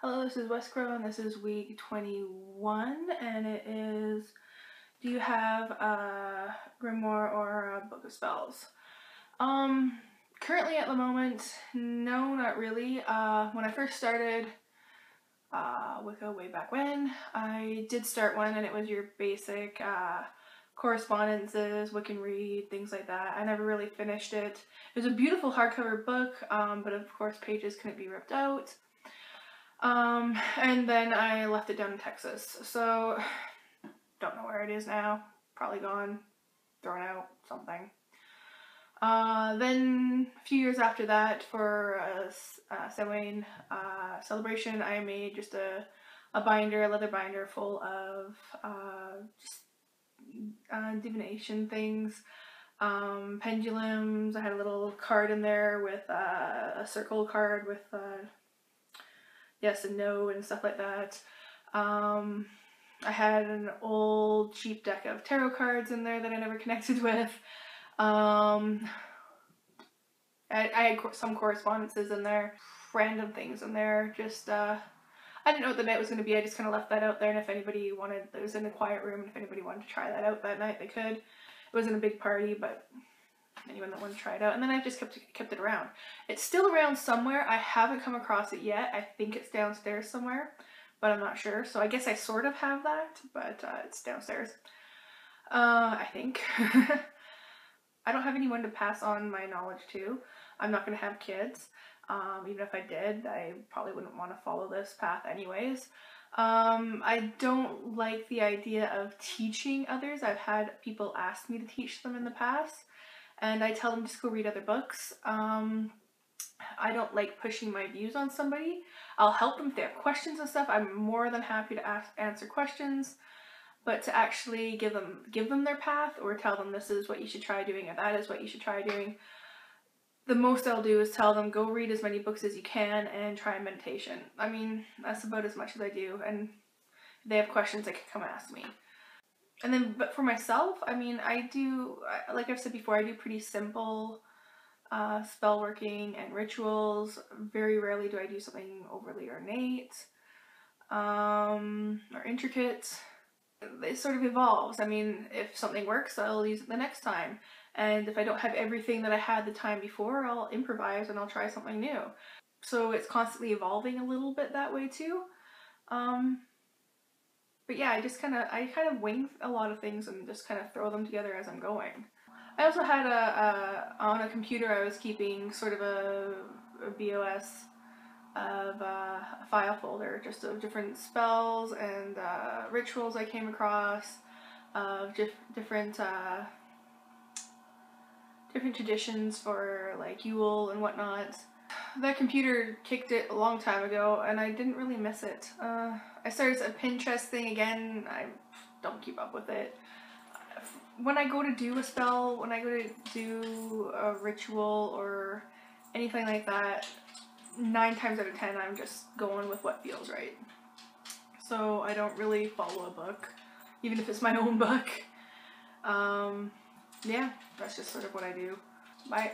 Hello, this is Westcrow, and this is week 21, and it is, do you have a Grimoire or a Book of Spells? Currently at the moment, no, not really. When I first started Wicca way back when, I did start one, and it was your basic correspondences, Wiccan read, things like that. I never really finished it. It was a beautiful hardcover book, but of course pages couldn't be ripped out. And then I left it down in Texas, so don't know where it is now. Probably gone, thrown out, something. Then a few years after that, for a Samhain celebration, I made just a binder, a leather binder full of just divination things, pendulums. I had a little card in there with a circle card with yes and no and stuff like that. I had an old cheap deck of tarot cards in there that I never connected with. I had some correspondences in there, random things in there. Just I didn't know what the night was going to be. I just kind of left that out there, and if anybody wanted, it was in a quiet room, and if anybody wanted to try that out that night, they could. It wasn't a big party, but anyone that wanted to try it out. And then I just kept it around. It's still around somewhere. I haven't come across it yet. I think it's downstairs somewhere, but I'm not sure. So I guess I sort of have that, but it's downstairs. I think. I don't have anyone to pass on my knowledge to. I'm not going to have kids. Even if I did, I probably wouldn't want to follow this path anyways. I don't like the idea of teaching others. I've had people ask me to teach them in the past, and I tell them just go read other books. I don't like pushing my views on somebody. I'll help them if they have questions and stuff. I'm more than happy to answer questions, but to actually give them their path or tell them this is what you should try doing or that is what you should try doing, the most I'll do is tell them go read as many books as you can and try meditation. I mean, that's about as much as I do, and if they have questions, they can come ask me. And then, but for myself, I mean, I do, like I've said before, I do pretty simple spell working and rituals. Very rarely do I do something overly ornate or intricate. It sort of evolves. I mean, if something works, I'll use it the next time. And if I don't have everything that I had the time before, I'll improvise and I'll try something new. So it's constantly evolving a little bit that way too. But yeah, I kind of wing a lot of things and just kind of throw them together as I'm going. I also had on a computer I was keeping sort of a B.O.S. of a file folder just of different spells and rituals I came across, of different traditions for like Yule and whatnot. That computer kicked it a long time ago, and I didn't really miss it. I started a Pinterest thing again. I don't keep up with it. When I go to do a spell, when I go to do a ritual or anything like that, 9 times out of 10 I'm just going with what feels right. So I don't really follow a book, even if it's my own book. Yeah, that's just sort of what I do. Bye.